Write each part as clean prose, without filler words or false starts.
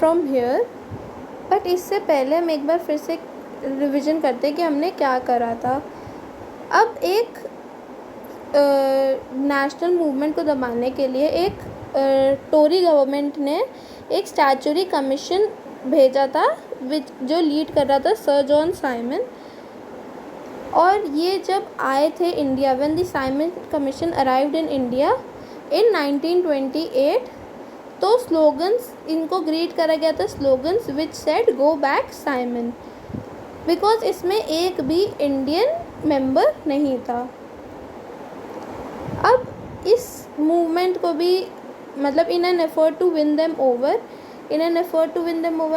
From here, but इससे पहले हम एक बार फिर से रिविज़न करते हैं कि हमने क्या करा था। अब एक नेशनल मूवमेंट को दबाने के लिए एक टोरी गवर्नमेंट ने एक स्टैचुटरी कमीशन भेजा था जो लीड कर रहा था सर जॉन साइमन। और ये जब आए थे India, when the Simon commission arrived in India in 1928, तो स्लोगन्स इनको ग्रीट करा गया था, slogans which said go back Simon, because इसमें एक भी इंडियन मेंबर नहीं था। अब इस मूवमेंट को भी मतलब in an effort to win them over,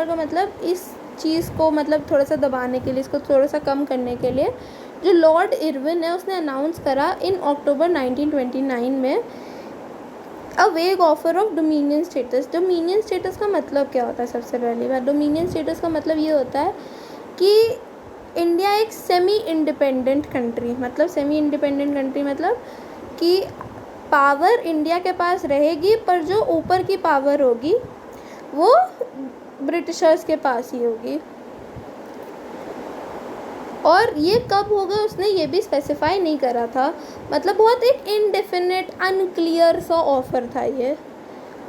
का मतलब इस चीज़ को मतलब थोड़ा सा दबाने के लिए, इसको थोड़ा सा कम करने के लिए, जो लॉर्ड इरविन है उसने अनाउंस करा इन अक्टूबर 1929 में अ वेग offer of dominion status. Dominion status का मतलब क्या होता है? सबसे पहली बात, डोमिनियन स्टेटस का मतलब ये होता है कि इंडिया एक सेमी इंडिपेंडेंट कंट्री, मतलब कि पावर इंडिया के पास रहेगी, पर जो ऊपर की पावर होगी वो ब्रिटिशर्स के पास ही होगी। और ये कब होगा उसने ये भी स्पेसिफाई नहीं करा था, मतलब बहुत एक इनडेफिनेट अनक्लियर सा ऑफर था ये।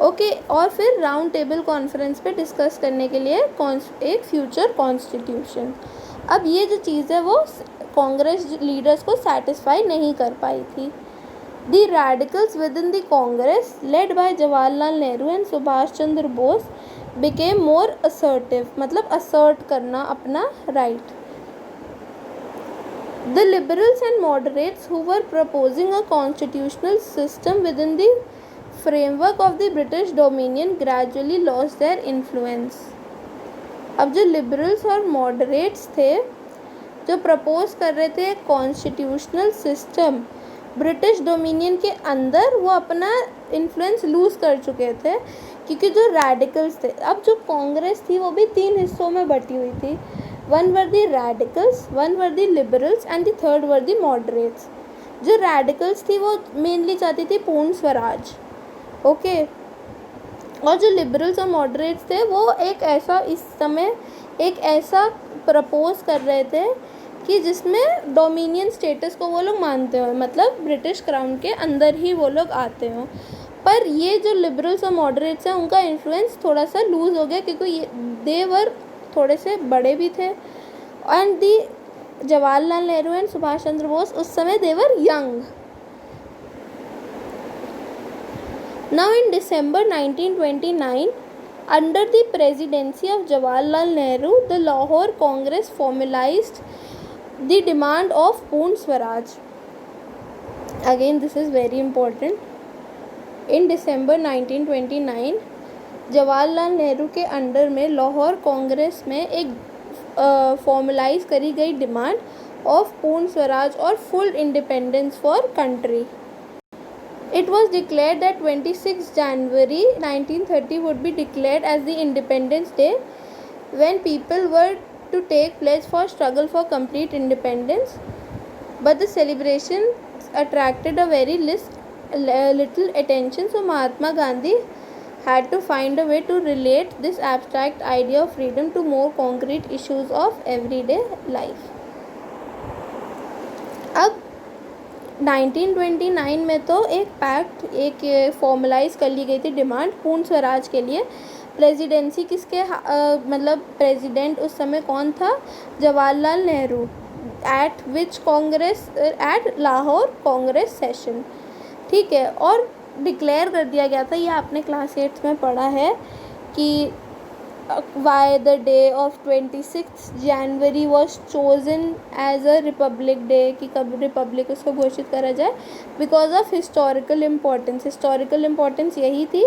ओके, और फिर राउंड टेबल कॉन्फ्रेंस पे डिस्कस करने के लिए एक फ्यूचर कॉन्स्टिट्यूशन। अब ये जो चीज़ है वो कांग्रेस लीडर्स को सेटिस्फाई नहीं कर पाई थी। The radicals with in the Congress led by Jawaharlal Nehru and Subhash Chandra Bose became more assertive, मतलब असर्ट करना अपना right. The liberals and moderates who were proposing a constitutional system within the framework of the British Dominion gradually lost their influence. अब जो liberals और moderates थे जो propose कर रहे थे कॉन्स्टिट्यूशनल सिस्टम ब्रिटिश डोमिनियन के अंदर, वो अपना इन्फ्लुएंस लूज़ कर चुके थे, क्योंकि जो रेडिकल्स थे, अब जो कांग्रेस थी वो भी 3 हिस्सों में बटी हुई थी। One were the radicals, one were the liberals and the third were the moderates. जो radicals थी वो मेनली चाहती थी पूर्ण स्वराज, ओके, और जो liberals और moderates थे वो एक ऐसा इस समय एक ऐसा प्रपोज कर रहे थे कि जिसमें डोमिनियन स्टेटस को वो लोग मानते हो, मतलब ब्रिटिश क्राउन के अंदर ही वो लोग आते हो। पर ये जो लिबरल्स और मॉडरेट्स हैं उनका इन्फ्लुएंस थोड़ा सा लूज़ हो गया, क्योंकि दे वर थोड़े से बड़े भी थे, and the Jawaharlal Nehru and Subhash Chandra Bose उस समय they were young. Now in December 1929, under the presidency of Jawaharlal Nehru, the Lahore Congress formalized the demand of Poon Swaraj. Again, this is very important. In December 1929, Jawaharlal Nehru के under में लाहौर कांग्रेस में एक formalise करी गई demand of पूर्ण स्वराज और full independence for country. It was declared that 26 January 1930 would be declared as the Independence Day, when people were to take pledge for struggle for complete independence. But the celebration attracted a very little attention, so Mahatma Gandhi had to find a way to relate this abstract idea of freedom to more concrete issues of everyday life. अब 1929 में तो एक formalise कर ली गई थी demand पूर्ण स्वराज के लिए। प्रेसिडेंसी किसके मतलब प्रेसिडेंट उस समय कौन था? जवाहरलाल नेहरू। एट लाहौर कांग्रेस सेशन, ठीक है। और डिक्लेयर कर दिया गया था, ये आपने क्लास 8 में पढ़ा है कि why the day of 26 January was chosen as a republic day, कि कब रिपब्लिक उसको घोषित करा जाए, because of historical importance. Historical importance यही थी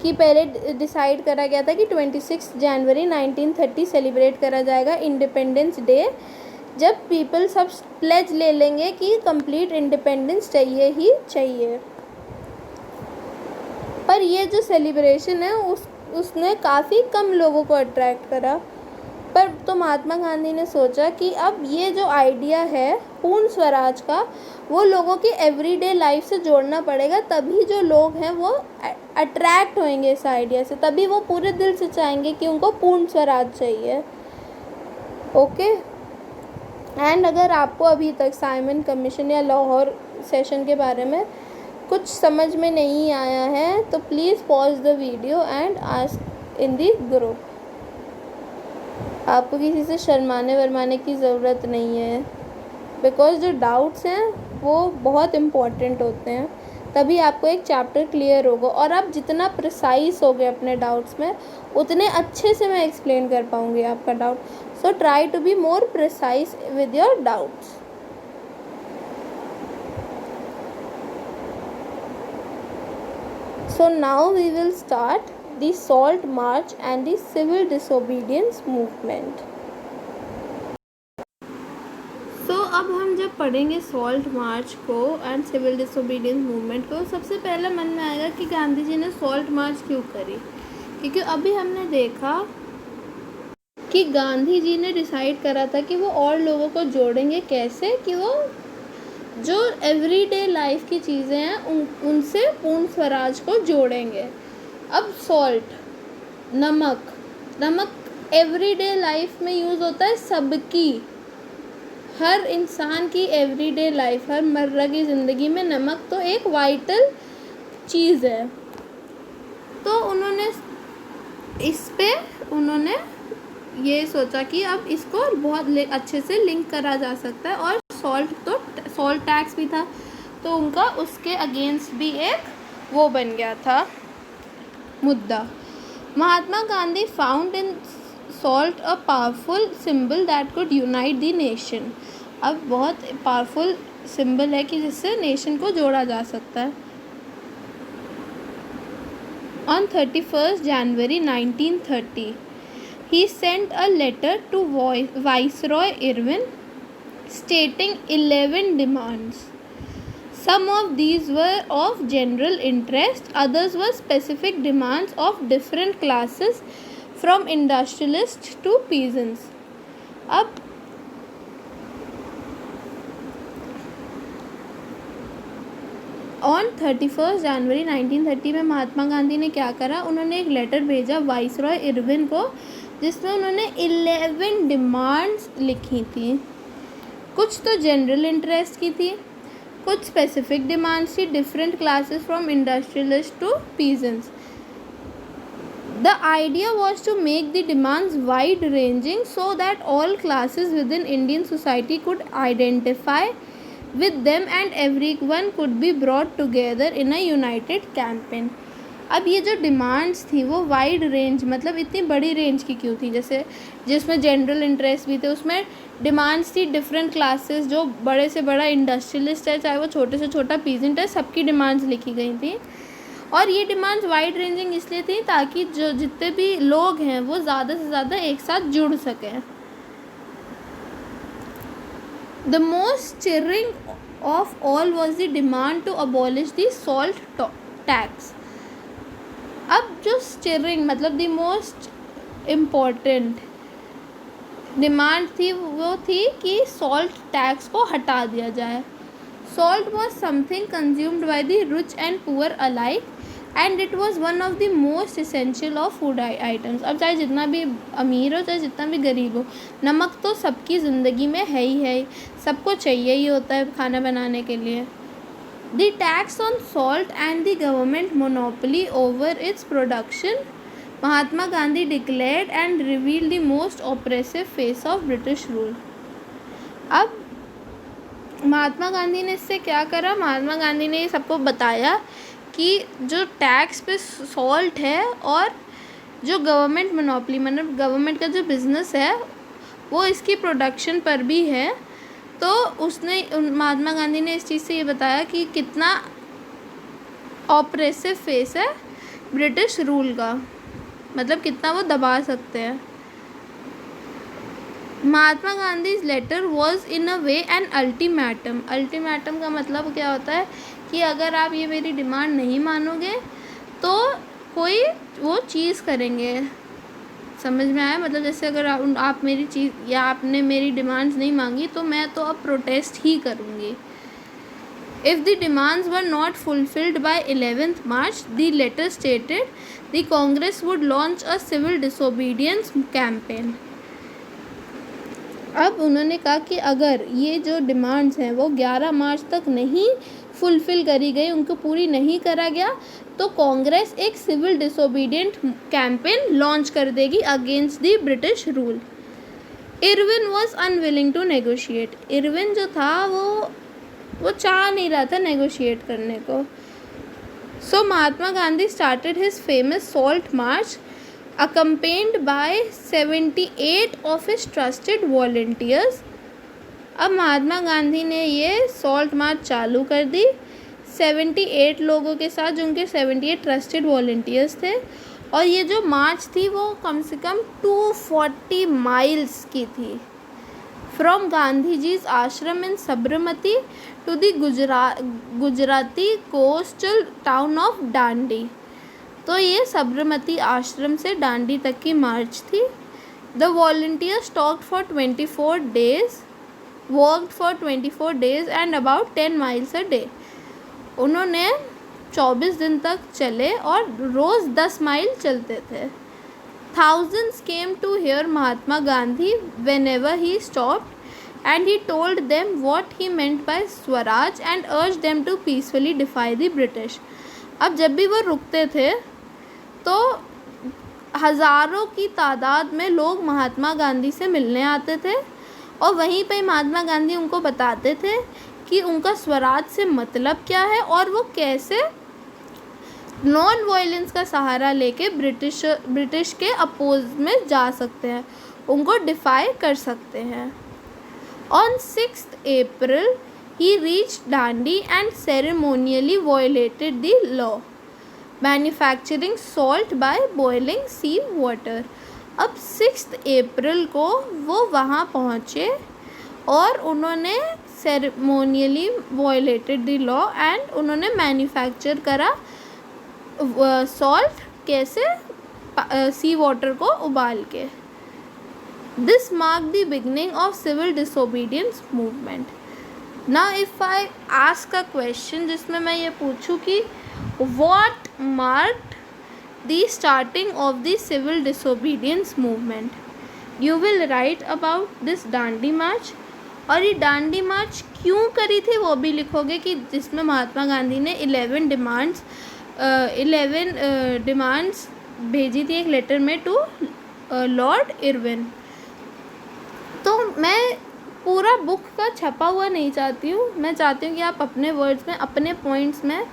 कि पहले डिसाइड करा गया था कि 26 जनवरी 1930 सेलिब्रेट करा जाएगा इंडिपेंडेंस डे, जब पीपल सब प्लेज ले लेंगे कि कंप्लीट इंडिपेंडेंस चाहिए ही चाहिए। पर ये जो सेलिब्रेशन है उसने काफ़ी कम लोगों को अट्रैक्ट करा, पर तो महात्मा गांधी ने सोचा कि अब ये जो आइडिया है पूर्ण स्वराज का, वो लोगों की एवरीडे लाइफ से जोड़ना पड़ेगा, तभी जो लोग हैं वो अट्रैक्ट होंगे इस आइडिया से, तभी वो पूरे दिल से चाहेंगे कि उनको पूर्ण स्वराज चाहिए। ओके। एंड अगर आपको अभी तक साइमन कमीशन या लाहौर सेशन के बारे में कुछ समझ में नहीं आया है तो please pause the video and ask in the group. आपको किसी से शर्माने वरमाने की ज़रूरत नहीं है, बिकॉज जो डाउट्स हैं वो बहुत इम्पॉर्टेंट होते हैं, तभी आपको एक चैप्टर क्लियर होगा। और आप जितना प्रिसाइज होगे अपने डाउट्स में, उतने अच्छे से मैं एक्सप्लेन कर पाऊँगी आपका doubt. So try to be more precise with your doubts. So now we will start the Salt March and the Civil Disobedience Movement. So अब हम जब पढ़ेंगे सॉल्ट मार्च को एंड सिविल डिसोबीडियंस मूवमेंट को, सबसे पहले मन में आएगा कि गांधी जी ने सॉल्ट मार्च क्यों करी, क्योंकि अभी हमने देखा कि गांधी जी ने डिसाइड करा था कि वो और लोगों को जोड़ेंगे कैसे, कि वो जो एवरीडे लाइफ की चीज़ें हैं उनसे पूर्ण स्वराज को जोड़ेंगे। अब सॉल्ट, नमक एवरीडे लाइफ में यूज़ होता है सबकी, हर इंसान की एवरीडे लाइफ, हर मर्रा की ज़िंदगी में नमक तो एक वाइटल चीज़ है। तो उन्होंने ये सोचा कि अब इसको बहुत अच्छे से लिंक करा जा सकता है। और सॉल्ट टैक्स भी था, तो उनका उसके अगेंस्ट भी एक वो बन गया था मुद्दा। Mahatma Gandhi found in salt a powerful symbol that could unite the nation. अब बहुत पावरफुल सिंबल है कि जिससे नेशन को जोड़ा जा सकता है। On 31 January 1930 he sent a letter to Viceroy Irwin stating 11 demands. Some of these were of general interest, others were specific demands of different classes from industrialists to peasants. अब on 31 जनवरी 1930 में महात्मा गांधी ने क्या करा, उन्होंने एक लेटर भेजा viceroy Irwin को, जिसमें उन्होंने 11 डिमांड्स लिखी थी। कुछ तो जनरल इंटरेस्ट की थी, कुछ स्पेसिफिक डिमांड्स थी, different classes from industrialist to peasants. The idea was to make the demands wide ranging so that all classes within Indian society could identify with them and everyone could be brought together in a united campaign. अब ये जो demands थी वो wide range, मतलब इतनी बड़ी range की क्यों थी, जैसे जिसमें जनरल इंटरेस्ट भी थे, उसमें डिमांड्स थी डिफरेंट क्लासेस, जो बड़े से बड़ा इंडस्ट्रियलिस्ट है चाहे वो छोटे से छोटा पीजेंट है, सबकी डिमांड्स लिखी गई थी। और ये डिमांड्स वाइड रेंजिंग इसलिए थी ताकि जो जितने भी लोग हैं वो ज़्यादा से ज़्यादा एक साथ जुड़ सकें। The most cheering of all was the demand to abolish the salt tax. अब जो स्टियरिंग मतलब द मोस्ट इम्पॉर्टेंट डिमांड थी वो थी कि सॉल्ट टैक्स को हटा दिया जाए। Salt was something consumed by the rich and poor alike and it was one of the most essential of food items. अब चाहे जितना भी अमीर हो चाहे जितना भी गरीब हो, नमक तो सबकी ज़िंदगी में है ही, सबको चाहिए ही होता है खाना बनाने के लिए। The tax on salt and the government monopoly over its production, Mahatma Gandhi declared and revealed the most oppressive face of British rule. अब महात्मा गांधी ने इससे क्या करा, महात्मा गांधी ने सबको बताया कि जो टैक्स पे सॉल्ट है और जो गवर्नमेंट मोनोपोली मतलब गवर्नमेंट का जो बिज़नेस है वो इसकी प्रोडक्शन पर भी है, तो उसने महात्मा गांधी ने इस चीज़ से ये बताया कि कितना ऑपरेसिव फेस है ब्रिटिश रूल का, मतलब कितना वो दबा सकते हैं। Mahatma Gandhi's letter was in a way an ultimatum. Ultimatum का मतलब क्या होता है कि अगर आप ये मेरी डिमांड नहीं मानोगे तो कोई वो चीज़ करेंगे, समझ में आया? मतलब जैसे अगर आप मेरी चीज़ या आपने मेरी डिमांड्स नहीं मांगी तो मैं तो अब प्रोटेस्ट ही करूँगी। If the demands were not fulfilled by 11th March, the letter stated the Congress would launch a civil disobedience campaign. अब उन्होंने कहा कि अगर ये जो डिमांड्स हैं वो 11 मार्च तक नहीं फुलफ़िल करी गई, उनको पूरी नहीं करा गया, तो कांग्रेस एक सिविल डिसोबीडियंट कैंपेन लॉन्च कर देगी against the British rule. Irwin was unwilling to negotiate. Irwin जो था वो चाह नहीं रहा था नेगोशिएट करने को। So Mahatma Gandhi started his famous salt march accompanied by 78 of his trusted volunteers। अब महात्मा गांधी ने ये सॉल्ट मार्च चालू कर दी 78 लोगों के साथ, जो उनके 78 ट्रस्टेड वॉल्टियर्स थे। और ये जो मार्च थी वो कम से कम 240 माइल्स की थी, from Gandhi ji's ashram in Sabarmati to the Gujarati coastal town of Dandi. तो ये साबरमती आश्रम से डांडी तक की मार्च थी। The volunteers talked for 24 days, worked for 24 days and about 10 miles a day। उन्होंने 24 दिन तक चले और रोज़ 10 माइल चलते थे। Thousands came to hear Mahatma Gandhi whenever he stopped, and he told them what he meant by Swaraj and urged them to peacefully defy the British। अब जब भी वो रुकते थे तो हज़ारों की तादाद में लोग महात्मा गांधी से मिलने आते थे और वहीं पे महात्मा गांधी उनको बताते थे कि उनका स्वराज से मतलब क्या है और वो कैसे नॉन वायलेंस का सहारा लेके ब्रिटिश के अपोज में जा सकते हैं, उनको डिफाई कर सकते हैं। On 6th April he reached Dandi and ceremonially violated the law, manufacturing salt by boiling sea water. अब 6th April को वो वहाँ पहुँचे और उन्होंने ceremonially violated the law and उन्होंने मैन्युफैक्चर करा सॉल्ट, कैसे? सी वाटर को उबाल के। This mark the beginning of civil disobedience movement. Now if I ask a question जिसमें मैं ये पूछूं कि what marked the starting of the civil disobedience movement, you will write about this Dandi march। और ये डांडी मार्च क्यों करी थी वो भी लिखोगे कि जिसमें महात्मा गांधी ने 11 डिमांड्स भेजी थी एक लेटर में टू लॉर्ड इरविन। तो मैं पूरा बुक का छपा हुआ नहीं चाहती हूँ, मैं चाहती हूँ कि आप अपने वर्ड्स में अपने पॉइंट्स में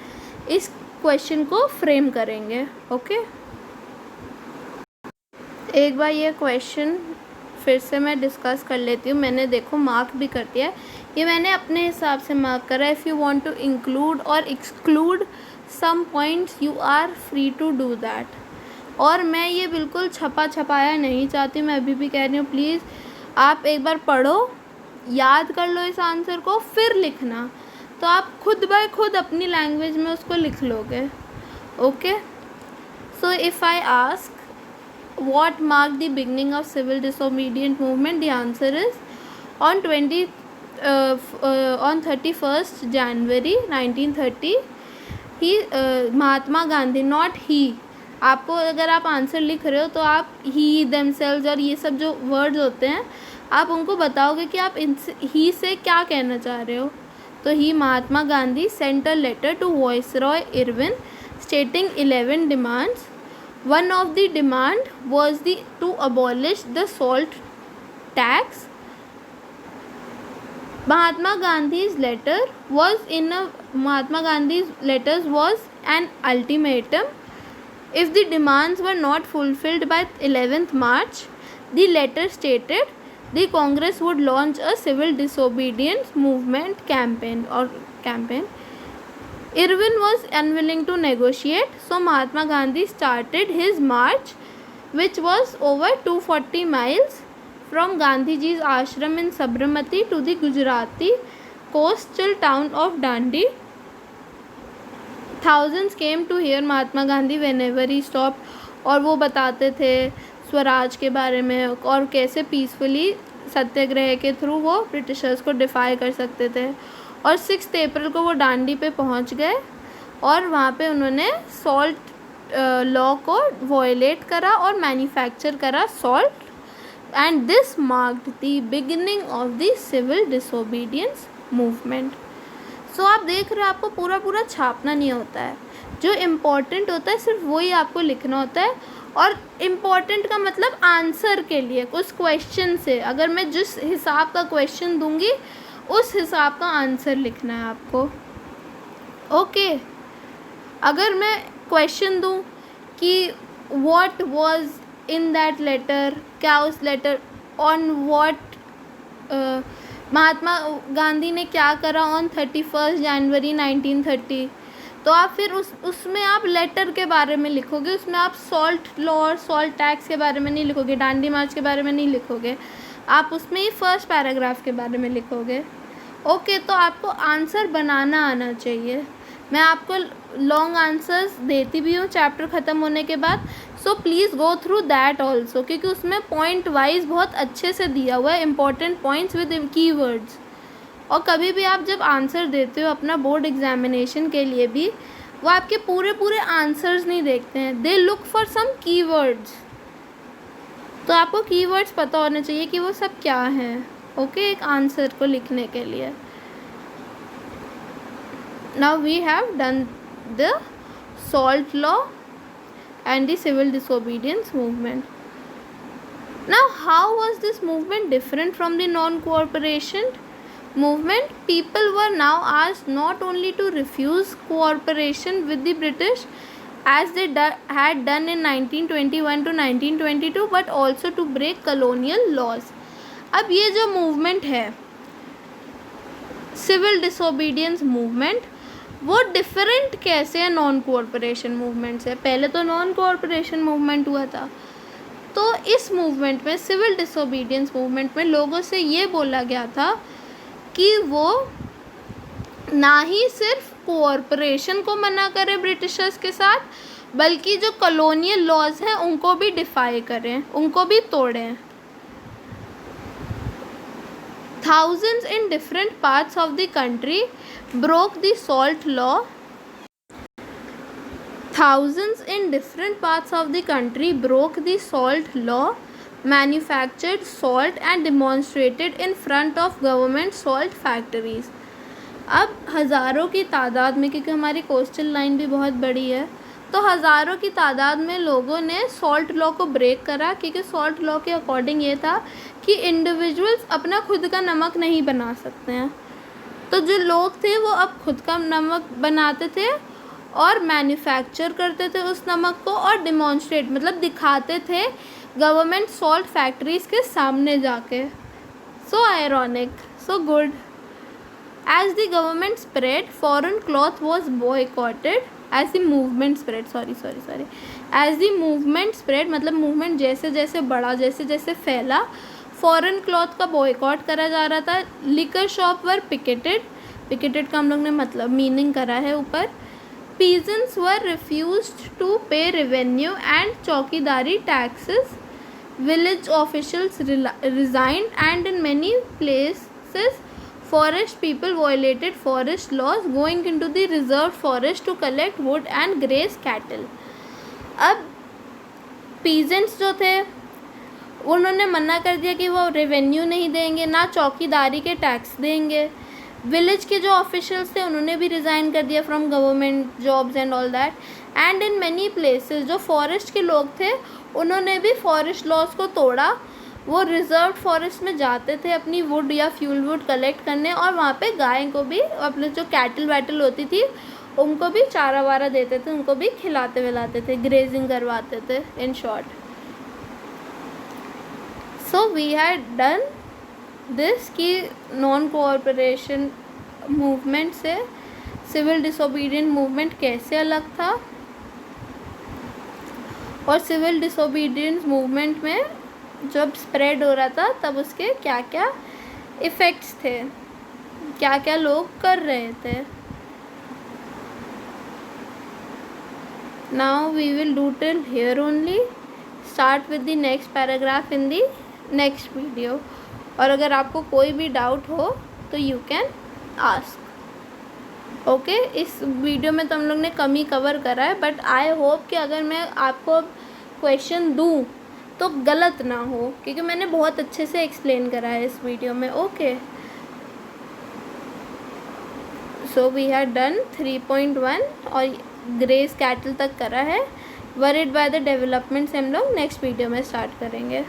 इस क्वेश्चन को फ्रेम करेंगे। ओके, एक बार ये क्वेश्चन फिर से मैं डिस्कस कर लेती हूँ। मैंने देखो मार्क भी कर दिया है, ये मैंने अपने हिसाब से मार्क करा है। If you want to include और exclude some points you are free to do that. और मैं ये बिल्कुल छपाया नहीं चाहती, मैं अभी भी कह रही हूँ प्लीज़ आप एक बार पढ़ो, याद कर लो इस आंसर को, फिर लिखना, तो आप खुद बाय खुद अपनी लैंग्वेज में उसको लिख लोगे। Okay, so if I ask what marked the beginning of civil disobedient movement, the answer is on 31st January 1930 he Mahatma Gandhi, not ही। आपको अगर आप आंसर लिख रहे हो तो आप ही, themselves और ये सब जो वर्ड्स होते हैं आप उनको बताओगे कि आप ही से क्या कहना चाह रहे हो। तो ही Mahatma Gandhi sent a letter to viceroy Irwin stating 11 demands। One of the demand was to abolish the salt tax। Mahatma Gandhi's letters was an ultimatum। If the demands were not fulfilled by 11th March, the letter stated the Congress would launch a civil disobedience movement campaign। Irwin was unwilling to negotiate, so Mahatma Gandhi started his march, which was over 240 miles from Gandhiji's ashram in Sabarmati to the Gujarati coastal town of Dandi। Thousands came to hear Mahatma Gandhi whenever he stopped। और वो बताते थे स्वराज के बारे में और कैसे peacefully सत्याग्रह के थ्रू वो ब्रिटिशर्स को डिफाई कर सकते थे। और 6 अप्रैल को वो डांडी पे पहुंच गए और वहाँ पे उन्होंने सॉल्ट लॉ को वॉयलेट करा और मैन्युफैक्चर करा salt, and this marked the beginning of the civil disobedience movement. So आप देख रहे हो, आपको पूरा पूरा छापना नहीं होता है, जो इम्पोर्टेंट होता है सिर्फ वही आपको लिखना होता है। और इम्पॉर्टेंट का मतलब आंसर के लिए उस क्वेश्चन से, अगर मैं जिस हिसाब का क्वेश्चन दूंगी उस हिसाब का आंसर लिखना है आपको। ओके, अगर मैं क्वेश्चन दूं कि what was in that letter, क्या उस letter, on what Mahatma Gandhi ने क्या करा ऑन 31 जनवरी 1930, तो आप फिर उसमें आप लेटर के बारे में लिखोगे, उसमें आप सॉल्ट लॉ और सॉल्ट टैक्स के बारे में नहीं लिखोगे, दांडी मार्च के बारे में नहीं लिखोगे, आप उसमें ही फर्स्ट पैराग्राफ के बारे में लिखोगे। ओके, तो आपको आंसर बनाना आना चाहिए। मैं आपको लॉन्ग आंसर्स देती भी हूँ चैप्टर ख़त्म होने के बाद, so please go through that also, क्योंकि उसमें पॉइंट वाइज बहुत अच्छे से दिया हुआ है, इंपॉर्टेंट पॉइंट्स विद कीवर्ड्स। और कभी भी आप जब आंसर देते हो अपना बोर्ड एग्जामिनेशन के लिए भी, वो आपके पूरे पूरे आंसर्स नहीं देखते हैं, they look for some keywords. तो आपको कीवर्ड्स पता होने चाहिए कि वो सब क्या हैं, ओके, एक आंसर को लिखने के लिए। Now we have done the salt law and the civil disobedience movement. Now, how was this movement different from the non-cooperation movement? People were now asked not only to refuse cooperation with the British as they had done in 1921 to 1922, but also to break colonial laws. अब ये जो movement है civil disobedience movement, वो different कैसे है non cooperation movement से? पहले तो नॉन कोऑपरेशन मूवमेंट हुआ था, तो इस मूवमेंट में, सिविल डिसोबीडियंस मूवमेंट में, लोगों से ये बोला गया था कि वो ना ही सिर्फ कोऑपरेशन को मना करें ब्रिटिशर्स के साथ, बल्कि जो कॉलोनियल लॉज हैं उनको भी डिफाई करें, उनको भी तोड़ें। Thousands in different parts of the country broke the salt law. Thousands in different parts of the country broke the salt law, manufactured salt and demonstrated in front of government salt factories. अब हज़ारों की तादाद में, क्योंकि हमारी coastal line भी बहुत बड़ी है, तो हज़ारों की तादाद में लोगों ने सॉल्ट लॉ को ब्रेक करा, क्योंकि सॉल्ट लॉ के अकॉर्डिंग ये था कि इंडिविजुअल्स अपना खुद का नमक नहीं बना सकते हैं। तो जो लोग थे वो अब खुद का नमक बनाते थे और मैन्युफैक्चर करते थे उस नमक को, और डिमॉन्स्ट्रेट मतलब दिखाते थे गवर्नमेंट सॉल्ट फैक्ट्रीज़ के सामने जाके। So ironic, so good. As the government spread, foreign cloth was boycotted. As the movement spread, as the movement spread, मतलब मूवमेंट जैसे जैसे बढ़ा, जैसे जैसे फैला, फॉरेन क्लॉथ का बॉयकॉट करा जा रहा था। लिकर शॉप वर पिकेटेड का हम लोग ने मतलब मीनिंग करा है ऊपर। Peasants were refused to pay revenue and chowkidari taxes. Village officials resigned and in many places forest people violated forest laws, going into the reserved forest to collect wood and graze cattle. अब peasants जो थे उन्होंने मना कर दिया कि वो revenue नहीं देंगे, ना चौकीदारी के टैक्स देंगे। विलेज के जो ऑफिशियल्स थे उन्होंने भी रिज़ाइन कर दिया from government jobs and all that. And in many places जो फॉरेस्ट के लोग थे उन्होंने भी फॉरेस्ट लॉज को तोड़ा। वो रिजर्व फॉरेस्ट में जाते थे अपनी वुड या फ्यूल वुड कलेक्ट करने, और वहाँ पे गाय को भी, अपने जो कैटल वैटल होती थी उनको भी चारा वारा देते थे, उनको भी खिलाते विलाते थे, ग्रेजिंग करवाते थे, in short. So we had done this कि नॉन कोऑपरेशन मूवमेंट से सिविल डिसोबीडियंट मूवमेंट कैसे अलग था, और सिविल डिसोबीडियंस मूवमेंट में जब स्प्रेड हो रहा था तब उसके क्या क्या इफ़ेक्ट्स थे, क्या क्या लोग कर रहे थे। Now we will do till here only. Start with the next paragraph in the next video. और अगर आपको कोई भी डाउट हो तो यू कैन आस्क। ओके, इस वीडियो में तो हम लोग ने कम ही कवर करा है, बट आई होप कि अगर मैं आपको क्वेश्चन दूँ तो गलत ना हो, क्योंकि मैंने बहुत अच्छे से एक्सप्लेन करा है इस वीडियो में। Okay, so we have done 3.1 और ग्रेस कैटल तक करा है। वरीड बाय द डेवलपमेंट्स हम लोग नेक्स्ट वीडियो में स्टार्ट करेंगे।